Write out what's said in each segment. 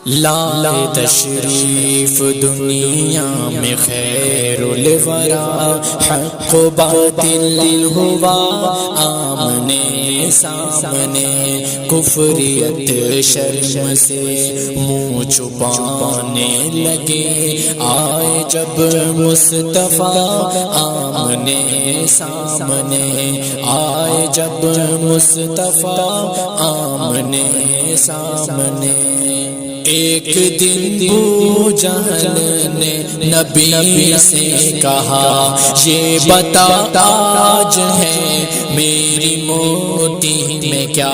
لائے تشریف دنیا میں خیر الورا، حق و باطل ہوا آمنے سامنے، کفریت شرم سے منہ چھپانے لگے، آئے جب مصطفیٰ آمنے سامنے، آئے جب مصطفیٰ آمنے سامنے۔ ایک دن ابو جہل نے نبی سے کہا، یہ بتا آج ہے میری موتی میں کیا؟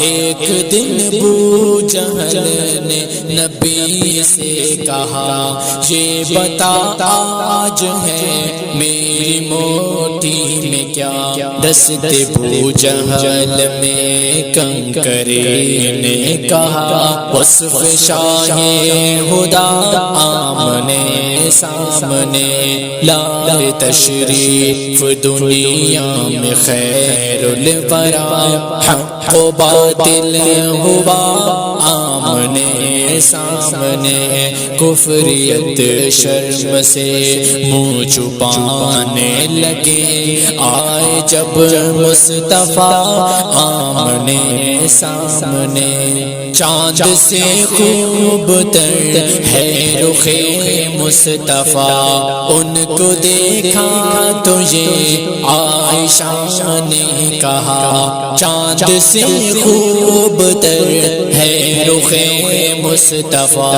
ایک دن ابو جہل نے نبی سے کہا، یہ بتا آج ہے میری موتی میں کیا؟ دست ابو جہل میں کنکری نے کہا، وصف شاہ خدا آمنے سامنے، لائے تشریف دنیا میں خیر الورا، حق و باطل ہوا آمنے سامنے، کفریت شرم سے منہ چھپانے لگے، آئے جب مصطفیٰ آمنے سامنے۔ چاند سے خوب تر ہے رخ مصطفیٰ، ان کو دیکھا تو یہ عائشہ نے کہا، چاند سے خوب تر ہے رخ مصطفیٰ،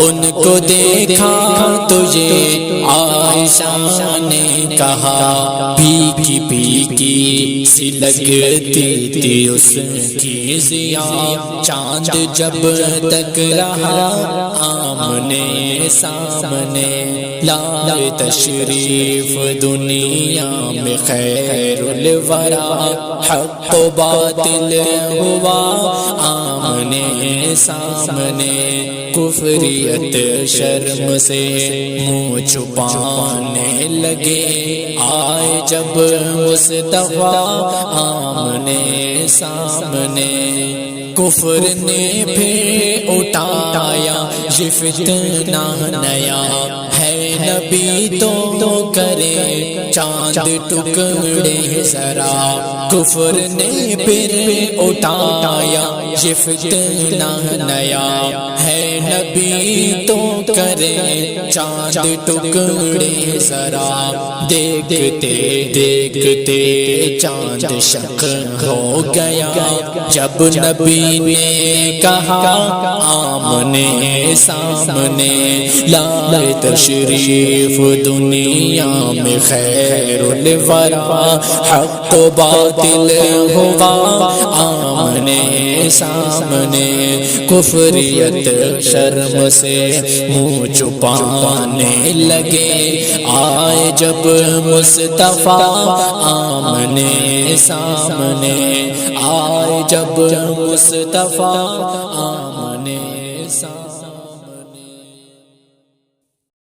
ان کو دیکھا تو یہ عائشہ نے کہا، بھیگی بھیگی سی لگتی تھی اس کی ضیا، چاند جب تک رہا آمنے سامنے، لائے تشریف دنیا میں خیر الورا، حق و باطل ہوا آمنے سامنے، کفریت شرم سے منہ چھپانے لگے، آئے جب مصطفیٰ آمنے سامنے۔ کفر نے پھر اٹھایا یہ فتنہ نیا، ہے نبی تو کرے چاند ٹکڑے ذرا، کفر نے پھر اٹھایا یہ فتنہ نیا، ہے نبی تو کرے چاند ٹکڑے ذرا، دیکھتے دیکھتے چاند شق ہو گیا، جب نبی نے کہا آمنے سامنے، لائے تشریف دنیا میں خیر الورا، حق و باطل ہوا آمنے سامنے، کفریت شرم سے منہ چھپانے لگے، آئے جب مصطفیٰ آمنے سامنے، آئے جب مصطفیٰ آمنے سامنے۔